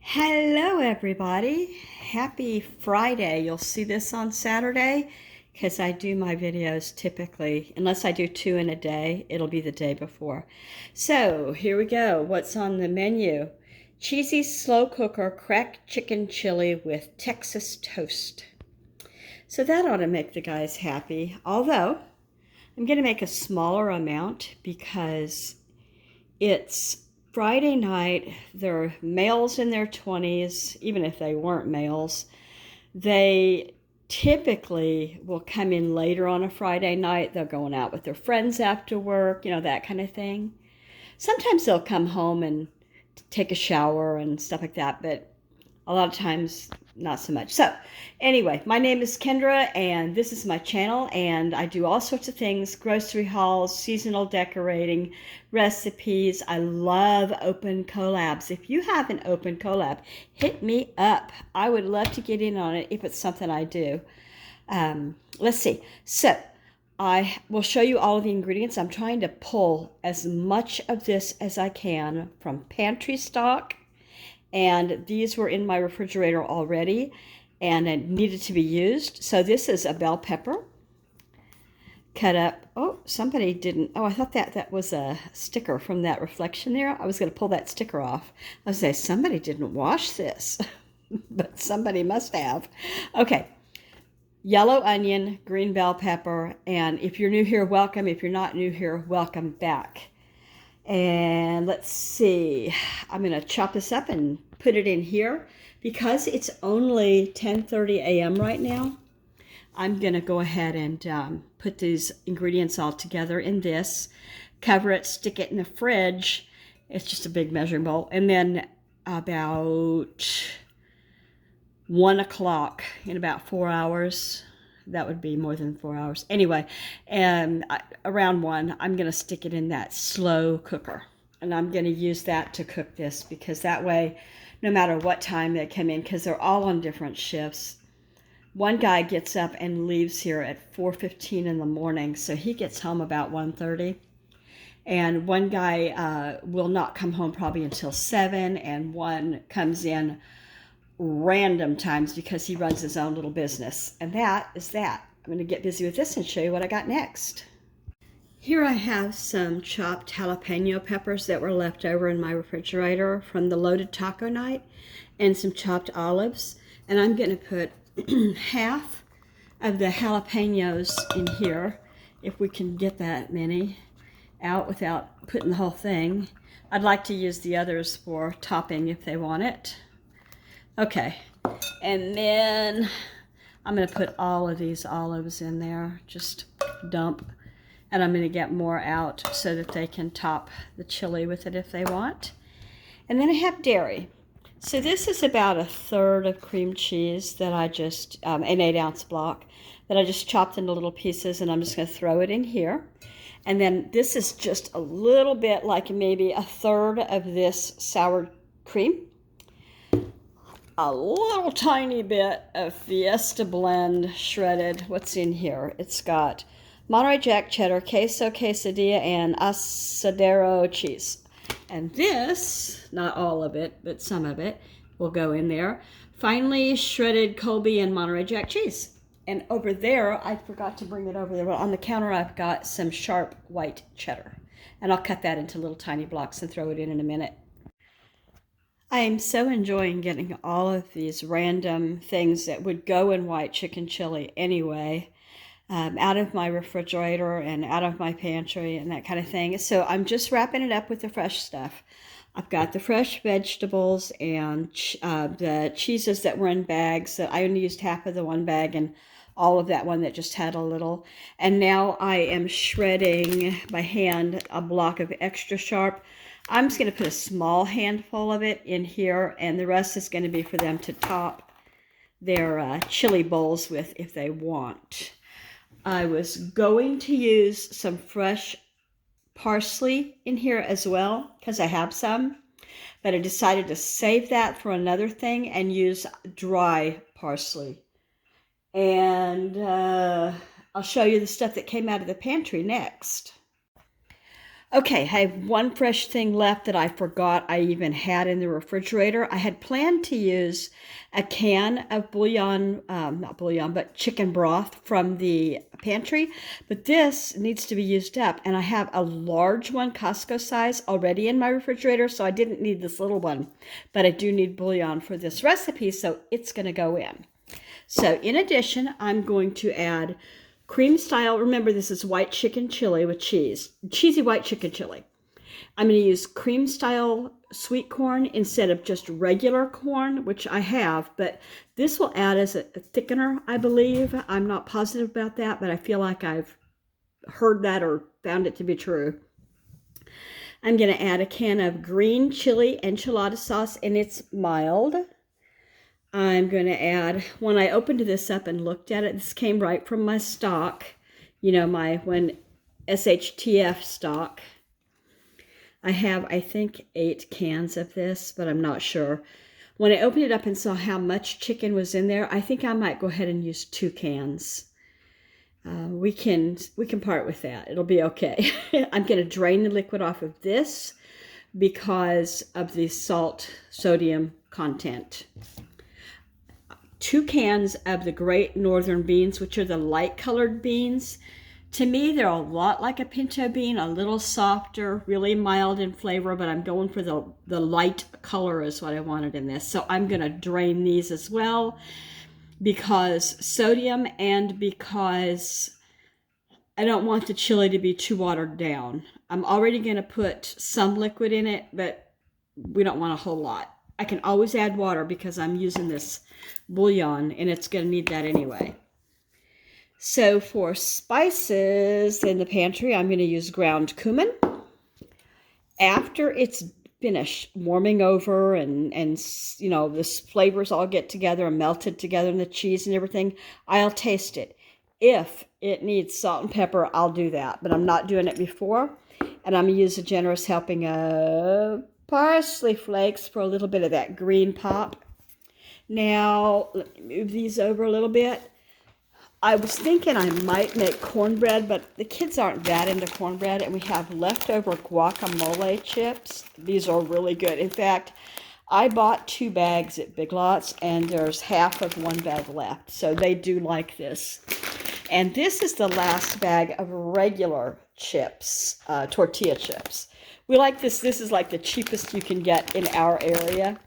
Hello, everybody. Happy Friday. You'll see this on Saturday because I do my videos typically, unless I do two in a day, it'll be the day before. So here we go. What's on the menu? Cheesy slow cooker cracked chicken chili with Texas toast. So that ought to make the guys happy. Although I'm going to make a smaller amount because it's Friday night. They're males in their 20s, even if they weren't males. They typically will come in later on a Friday night. They're going out with their friends after work, that kind of thing. Sometimes they'll come home and take a shower and stuff like that, but a lot of times not so much. So anyway, my name is Kendra and this is my channel, and I do all sorts of things: grocery hauls, seasonal decorating, recipes. I love open collabs. If you have an open collab, hit me up. I would love to get in on it if it's something I do. Let's see. So I will show you all of the ingredients. I'm trying to pull as much of this as I can from pantry stock. And these were in my refrigerator already and it needed to be used. So this is a bell pepper cut up. Oh, somebody didn't. Oh, I thought that was a sticker from that reflection there. I was going to pull that sticker off. I was going to say, somebody didn't wash this, but somebody must have. Okay. Yellow onion, green bell pepper. And if you're new here, welcome. If you're not new here, welcome back. And let's see, I'm going to chop this up and put it in here. Because it's only 10:30 a.m. right now, I'm going to go ahead and put these ingredients all together in this, cover it, stick it in the fridge. It's just a big measuring bowl. And then about 1 o'clock, in about 4 hours, that would be more than 4 hours. Anyway, and around 1, I'm going to stick it in that slow cooker. And I'm going to use that to cook this because that way, no matter what time they come in, because they're all on different shifts. One guy gets up and leaves here at 4:15 in the morning, so he gets home about 1:30. And one guy will not come home probably until 7, and one comes in random times because he runs his own little business. And that is that. I'm going to get busy with this and show you what I got next. Here I have some chopped jalapeno peppers that were left over in my refrigerator from the loaded taco night, and some chopped olives. And I'm going to put half of the jalapenos in here, if we can get that many out without putting the whole thing. I'd like to use the others for topping if they want it. Okay, and then I'm going to put all of these olives in there, just dump, and I'm going to get more out so that they can top the chili with it if they want. And then I have dairy. So this is about 1/3 of cream cheese that I just, an 8-ounce block, that I just chopped into little pieces, and I'm just going to throw it in here. And then this is just a little bit, like maybe 1/3 of this sour cream. A little tiny bit of Fiesta Blend shredded. What's in here? It's got Monterey Jack cheddar, queso quesadilla, and asadero cheese. And this, not all of it, but some of it, will go in there. Finely shredded Colby and Monterey Jack cheese. And over there, I forgot to bring it over there, but on the counter I've got some sharp white cheddar. And I'll cut that into little tiny blocks and throw it in a minute. I am so enjoying getting all of these random things that would go in white chicken chili anyway, out of my refrigerator and out of my pantry and that kind of thing. So I'm just wrapping it up with the fresh stuff. I've got the fresh vegetables and the cheeses that were in bags. So I only used half of the one bag and all of that one that just had a little. And now I am shredding by hand a block of extra sharp. I'm just going to put a small handful of it in here, and the rest is going to be for them to top their chili bowls with if they want. I was going to use some fresh parsley in here as well, because I have some, but I decided to save that for another thing and use dry parsley. And I'll show you the stuff that came out of the pantry next. Okay, I have one fresh thing left that I forgot I even had in the refrigerator. I had planned to use a can of bouillon, not bouillon, but chicken broth from the pantry, but this needs to be used up. And I have a large one, Costco size, already in my refrigerator, so I didn't need this little one. But I do need bouillon for this recipe, so it's going to go in. So in addition, I'm going to add cream style, remember this is white chicken chili with cheese, cheesy white chicken chili. I'm going to use cream style sweet corn instead of just regular corn, which I have, but this will add as a thickener, I believe. I'm not positive about that, but I feel like I've heard that or found it to be true. I'm going to add a can of green chili enchilada sauce, and it's mild. I'm going to add, when I opened this up and looked at it, this came right from my stock, you know, my SHTF stock. I have, I think, 8 cans of this, but I'm not sure. When I opened it up and saw how much chicken was in there, I think I might go ahead and use 2 cans. We can part with that. It'll be okay. I'm going to drain the liquid off of this because of the sodium content. 2 cans of the Great Northern beans, which are the light colored beans. To me, they're a lot like a pinto bean, a little softer, really mild in flavor, but I'm going for the light color is what I wanted in this. So I'm going to drain these as well because sodium and because I don't want the chili to be too watered down. I'm already going to put some liquid in it, but we don't want a whole lot. I can always add water because I'm using this bouillon and it's going to need that anyway. So for spices in the pantry, I'm going to use ground cumin. After it's finished warming over and you know, the flavors all get together and melted together and the cheese and everything, I'll taste it. If it needs salt and pepper, I'll do that, but I'm not doing it before. And I'm going to use a generous helping of parsley flakes for a little bit of that green pop. Now, let me move these over a little bit. I was thinking I might make cornbread, but the kids aren't that into cornbread, and we have leftover guacamole chips. These are really good. In fact, I bought 2 bags at Big Lots, and there's half of 1 bag left, so they do like this. And this is the last bag of regular chips, tortilla chips. We like this. This is like the cheapest you can get in our area.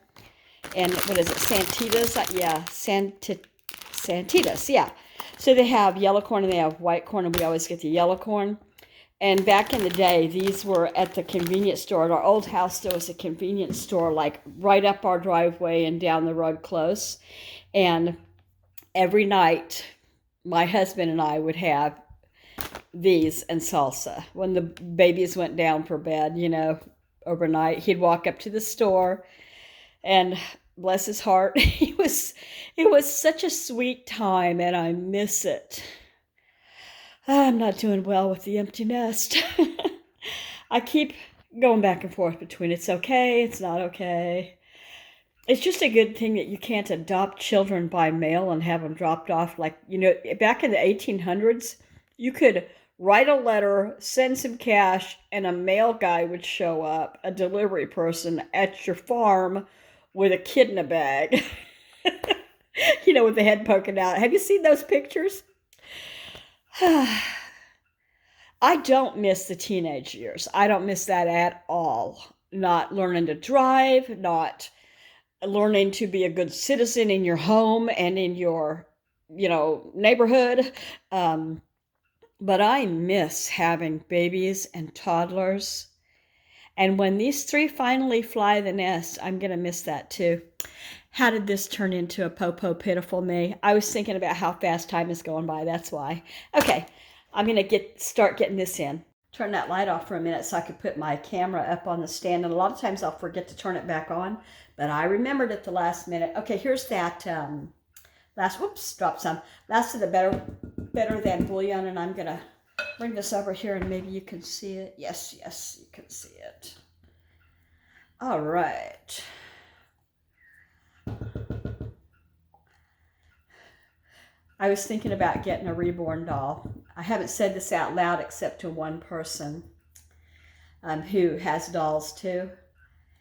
And what is it, Santitas? Yeah, Santitas, yeah. So they have yellow corn and they have white corn, and we always get the yellow corn. And back in the day, these were at the convenience store. At our old house, there was a convenience store like right up our driveway and down the road close. And every night, my husband and I would have these and salsa. When the babies went down for bed, you know, overnight, he'd walk up to the store and bless his heart, it was such a sweet time and I miss it. I'm not doing well with the empty nest. I keep going back and forth between it's okay, it's not okay. It's just a good thing that you can't adopt children by mail and have them dropped off. Like, you know, back in the 1800s, you could write a letter, send some cash, and a mail guy would show up, a delivery person at your farm with a kid in a bag. You know, with the head poking out. Have you seen those pictures? I don't miss the teenage years. I don't miss that at all. Not learning to drive, not learning to be a good citizen in your home and in your, you know, neighborhood. But I miss having babies and toddlers. And when these 3 finally fly the nest, I'm going to miss that too. How did this turn into a po-po pitiful me? I was thinking about how fast time is going by. That's why. Okay, I'm going to start getting this in. Turn that light off for a minute so I could put my camera up on the stand. And a lot of times I'll forget to turn it back on. But I remembered at the last minute. Okay, here's that dropped some. Last of the better than bouillon. And I'm going to bring this over here and maybe you can see it. Yes, you can see it. All right. I was thinking about getting a reborn doll. I haven't said this out loud except to one person. who has dolls too.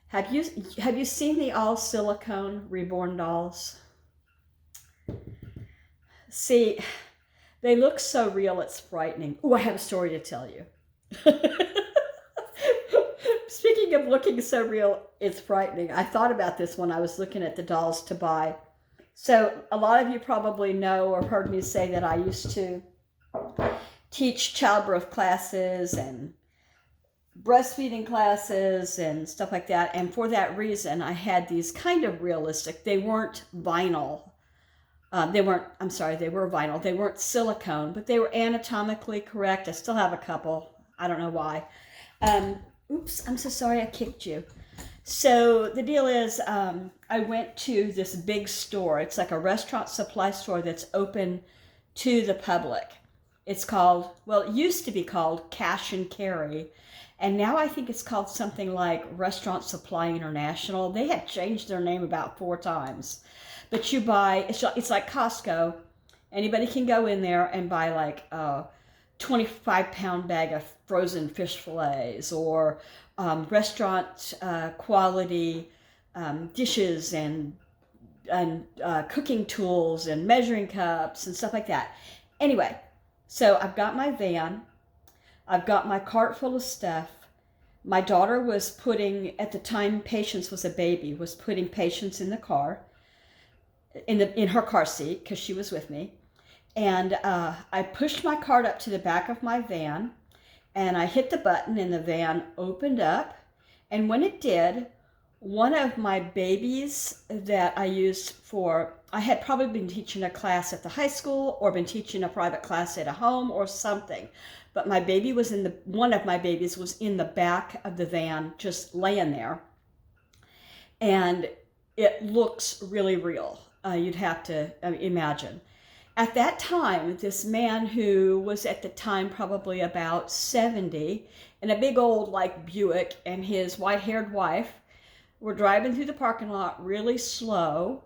Have you seen the all silicone reborn dolls? See, they look so real, it's frightening. Oh, I have a story to tell you. Speaking of looking so real, it's frightening. I thought about this when I was looking at the dolls to buy. So a lot of you probably know or heard me say that I used to teach childbirth classes and breastfeeding classes and stuff like that. And for that reason, I had these kind of realistic, they weren't vinyl. They were vinyl. They weren't silicone, but they were anatomically correct. I still have a couple. I don't know why. Oops, I'm so sorry I kicked you. So the deal is, I went to this big store. It's like a restaurant supply store that's open to the public. It's called, well, it used to be called Cash and Carry. And now I think it's called something like Restaurant Supply International. They have changed their name about 4 times. But you buy, it's like Costco. Anybody can go in there and buy like a 25-pound bag of frozen fish fillets or restaurant quality dishes and cooking tools and measuring cups and stuff like that. Anyway, so I've got my van. I've got my cart full of stuff. My daughter was putting, at the time Patience was a baby, was putting Patience in the car, in her car seat, because she was with me. And I pushed my cart up to the back of my van, and I hit the button, and the van opened up. And when it did, one of my babies that I used for, I had probably been teaching a class at the high school or been teaching a private class at a home or something. But my baby was one of my babies was in the back of the van, just laying there. And it looks really real. You'd have to imagine. At that time, this man who was at the time probably about 70 in a big old like Buick and his white-haired wife were driving through the parking lot really slow,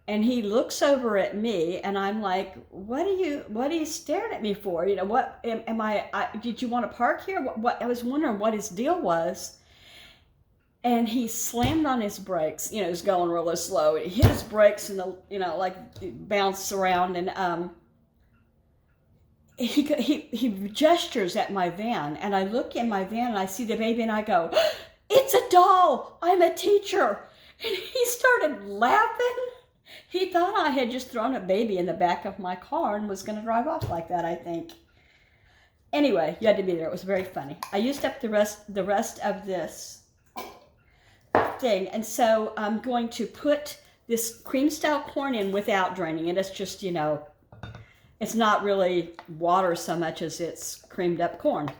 and he looks over at me and I'm like, what are you staring at me for? You know, what am I did you want to park here? What I was wondering what his deal was. And he slammed on his brakes. You know, he was going really slow. He hit his brakes and like bounced around, and he gestures at my van, and I look in my van and I see the baby and I go, "It's a doll! I'm a teacher!" And he started laughing. He thought I had just thrown a baby in the back of my car and was going to drive off like that, I think. Anyway, you had to be there. It was very funny. I used up the rest of this thing, and so I'm going to put this cream style corn in without draining it. It's just, it's not really water so much as it's creamed up corn.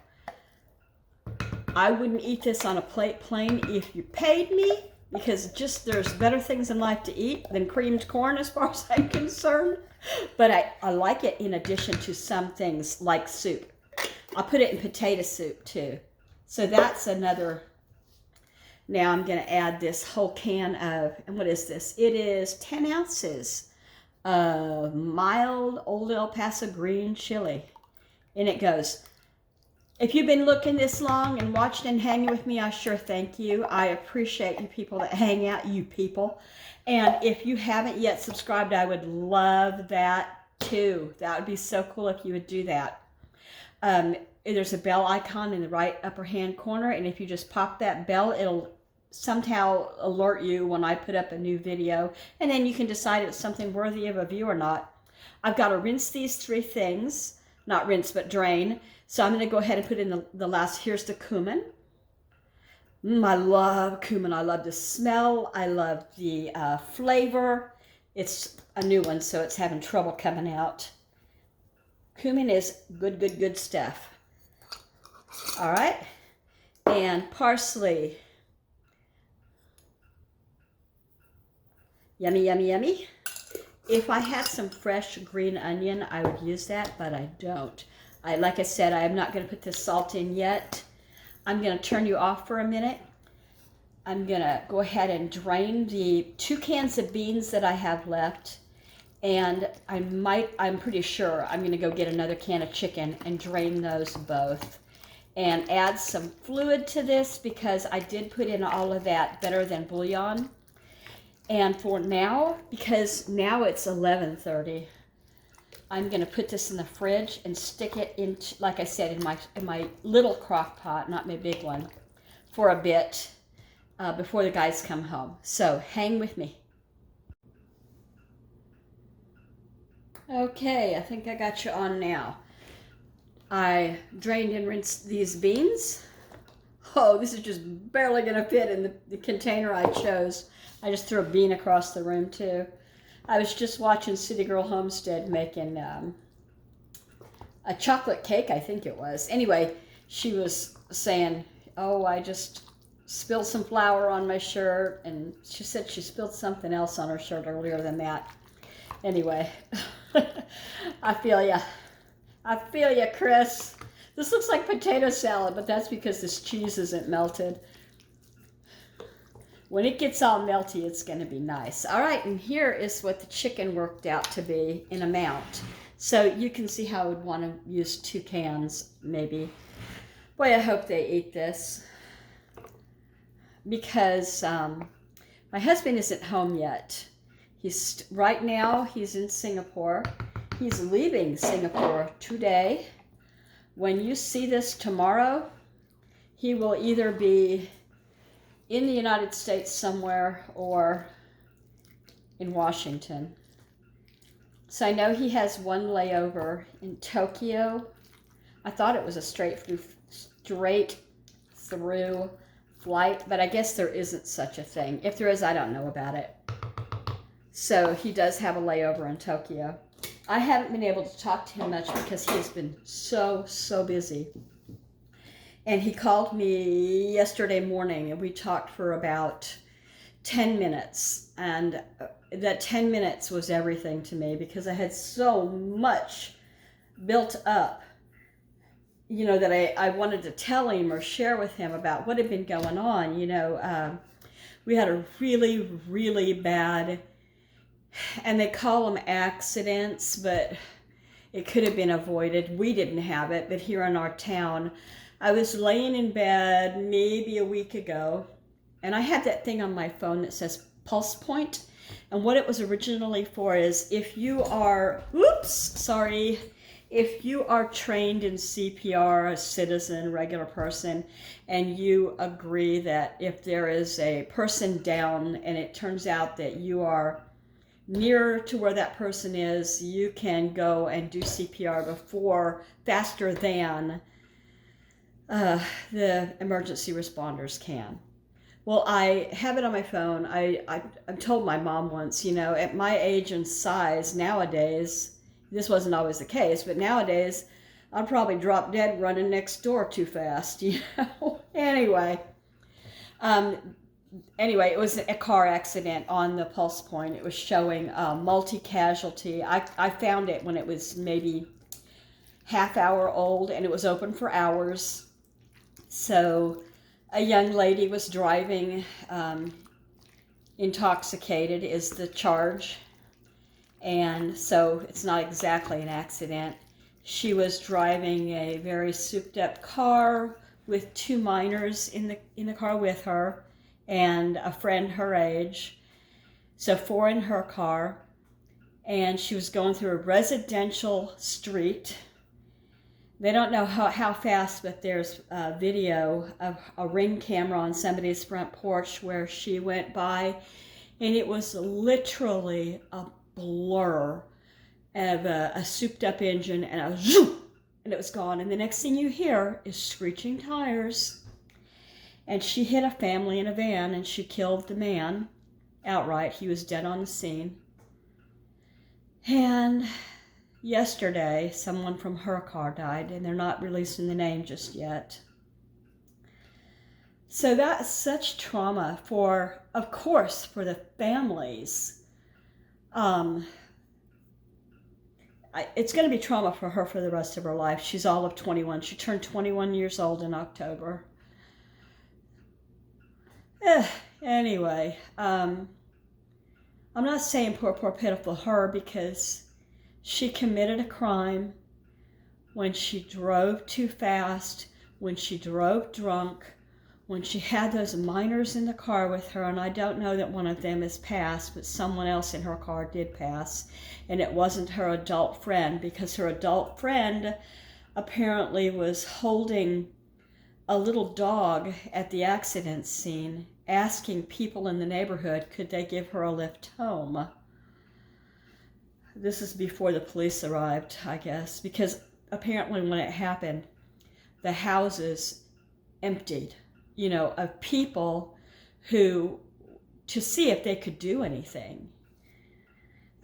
I wouldn't eat this on a plate plain if you paid me, because there's better things in life to eat than creamed corn as far as I'm concerned. But I like it in addition to some things like soup. I'll put it in potato soup too. So that's another. Now I'm going to add this whole can of, and what is this? It is 10 ounces of mild old El Paso green chili. And it goes. If you've been looking this long and watching and hanging with me, I sure thank you. I appreciate you people that hang out, you people. And if you haven't yet subscribed, I would love that too. That would be so cool if you would do that. There's a bell icon in the right upper hand corner, and if you just pop that bell, it'll somehow alert you when I put up a new video, and then you can decide if it's something worthy of a view or not. I've got to rinse these 3 things, not rinse but drain. So I'm going to go ahead and put in the last. Here's the cumin. I love cumin. I love the smell. I love the flavor. It's a new one, so it's having trouble coming out. Cumin is good stuff. All right. And parsley. Yummy, yummy, yummy. If I had some fresh green onion, I would use that, but I don't. Like I said, I am not going to put the salt in yet. I'm going to turn you off for a minute. I'm going to go ahead and drain the 2 cans of beans that I have left. And I'm pretty sure I'm going to go get another can of chicken and drain those both. and add some fluid to this because I did put in all of that better than bouillon. And for now, because now it's 11:30, I'm going to put this in the fridge and stick it into, like I said, in my little crock pot, not my big one, for a bit before the guys come home. So hang with me. Okay, I think I got you on now. I drained and rinsed these beans. Oh, this is just barely going to fit in the container I chose. I just threw a bean across the room too. I was just watching City Girl Homestead making a chocolate cake, I think it was. Anyway, she was saying, oh, I just spilled some flour on my shirt, and she said she spilled something else on her shirt earlier than that. Anyway, I feel ya. I feel ya, Chris. This looks like potato salad, but that's because this cheese isn't melted. When it gets all melty, it's going to be nice. All right, and here is what the chicken worked out to be in amount. So you can see how I would want to use 2 cans, maybe. Boy, I hope they eat this. Because my husband isn't home yet. Right now, he's in Singapore. He's leaving Singapore today. When you see this tomorrow, he will either be in the United States somewhere or in Washington. So I know he has one layover in Tokyo. I thought it was a straight through flight, but I guess there isn't such a thing. If there is, I don't know about it. So he does have a layover in Tokyo. I haven't been able to talk to him much because he has been so busy. And he called me yesterday morning and we talked for about 10 minutes. And that 10 minutes was everything to me because I had so much built up, you know, that I wanted to tell him or share with him about what had been going on. You know, we had a really bad, and they call them accidents, but it could have been avoided. We didn't have it, but here in our town, I was laying in bed maybe a week ago, and I had that thing on my phone that says Pulse Point, and what it was originally for is if you are, if you are trained in CPR, a citizen, regular person, and you agree that if there is a person down and it turns out that you are near to where that person is, you can go and do CPR faster than the emergency responders can. Well, I have it on my phone. I told my mom once, you know, at my age and size nowadays, this wasn't always the case, but nowadays I'd probably drop dead running next door too fast, you know. Anyway, it was a car accident on the Pulse Point. It was showing multi-casualty. I found it when it was maybe half hour old, and it was open for hours. So a young lady was driving intoxicated is the charge. And so it's not exactly an accident. She was driving a very souped up car with 2 minors in the car with her and a friend her age. So 4 in her car. And she was going through a residential street. They don't know how fast, but there's a video of a Ring camera on somebody's front porch where she went by, and it was literally a blur of a souped up engine, and a zoom, and it was gone. And the next thing you hear is screeching tires. And she hit a family in a van, and she killed the man outright. He was dead on the scene. And yesterday, someone from her car died, and they're not releasing the name just yet. So that's such trauma of course, for the families. It's going to be trauma for her for the rest of her life. She's all of 21. She turned 21 years old in October. Anyway, I'm not saying poor pitiful her, because she committed a crime when she drove too fast when she drove drunk, when she had those minors in the car with her, and I don't know that one of them has passed, but someone else in her car did pass, and it wasn't her adult friend, because her adult friend apparently was holding a little dog at the accident scene, asking people in the neighborhood, could they give her a lift home? This is before the police arrived, I guess, because apparently when it happened, the houses emptied, you know, of people who, to see if they could do anything.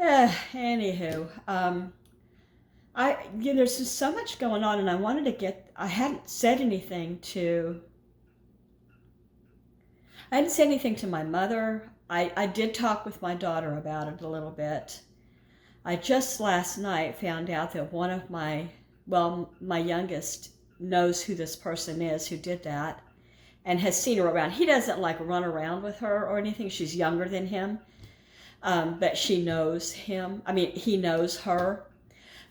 Anywho, there's just so much going on, and I hadn't said anything to my mother. I did talk with my daughter about it a little bit. I just last night found out that one of my youngest knows who this person is who did that and has seen her around. He doesn't like run around with her or anything. She's younger than him, but she knows him. I mean, he knows her.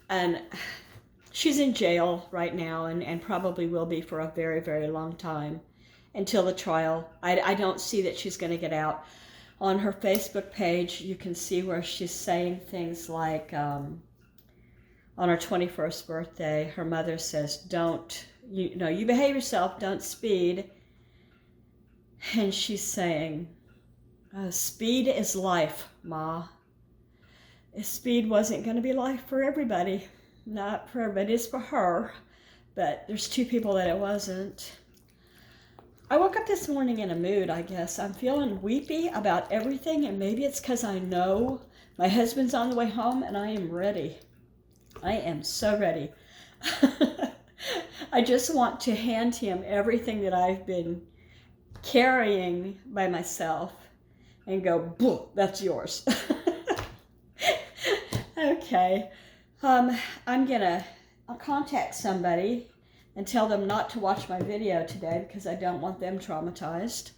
And she's in jail right now and probably will be for a very, very long time until the trial. I don't see that she's going to get out. On her Facebook page, you can see where she's saying things like, on her 21st birthday, her mother says, you behave yourself, don't speed. And she's saying, speed is life, Ma. Speed wasn't going to be life for everybody. Not for everybody, it's for her. But there's two people that it wasn't. I woke up this morning in a mood, I guess. I'm feeling weepy about everything, and maybe it's because I know my husband's on the way home, and I am ready. I am so ready. I just want to hand him everything that I've been carrying by myself and go, that's yours. Okay. I'll contact somebody and tell them not to watch my video today because I don't want them traumatized.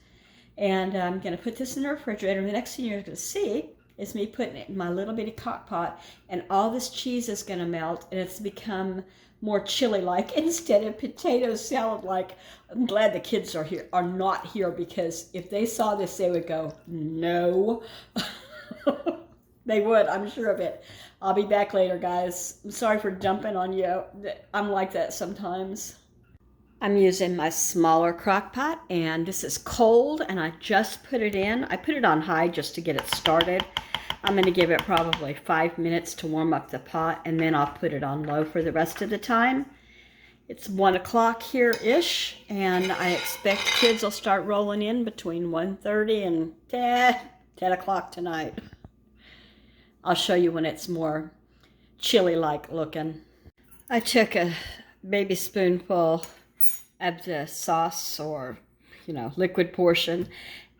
And I'm going to put this in the refrigerator. The next thing you're going to see is me putting it in my little bitty crock-pot, and all this cheese is going to melt, and it's become more chili-like instead of potato salad-like. I'm glad the kids are not here, because if they saw this, they would go, no. They would, I'm sure of it. I'll be back later, guys. I'm sorry for dumping on you. I'm like that sometimes. I'm using my smaller crock pot, and this is cold, and I just put it in. I put it on high just to get it started. I'm going to give it probably 5 minutes to warm up the pot, and then I'll put it on low for the rest of the time. It's 1 o'clock here-ish, and I expect kids will start rolling in between 1:30 and 10 o'clock tonight. I'll show you when it's more chili-like looking. I took a baby spoonful of the sauce, or, liquid portion,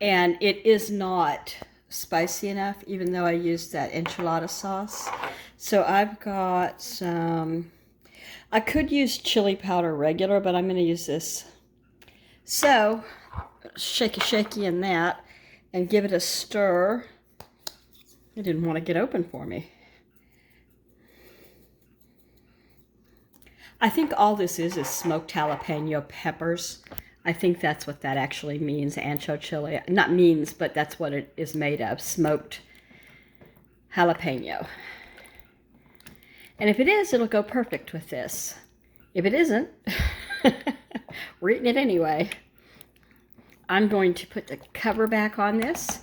and it is not spicy enough, even though I used that enchilada sauce. So I've got some, I could use chili powder regular, but I'm going to use this. So, shaky in that, and give it a stir. It didn't want to get open for me. I think all this is smoked jalapeno peppers. I think that's what that actually means, ancho chili. Not means, but that's what it is made of, smoked jalapeno. And if it is, it'll go perfect with this. If it isn't, we're eating it anyway. I'm going to put the cover back on this.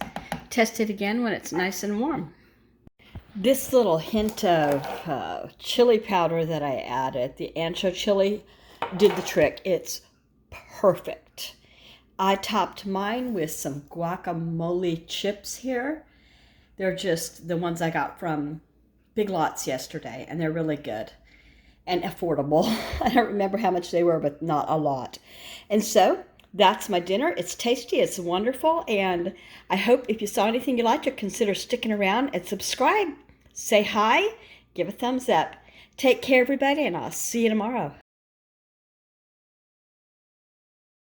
Test it again when it's nice and warm. This little hint of chili powder that I added, the ancho chili, did the trick. It's perfect. I topped mine with some guacamole chips here. They're just the ones I got from Big Lots yesterday, and they're really good and affordable. I don't remember how much they were, but not a lot. And so that's my dinner. It's tasty, it's wonderful, and I hope if you saw anything you liked, you'll consider sticking around and subscribe. Say hi, give a thumbs up. Take care, everybody, and I'll see you tomorrow.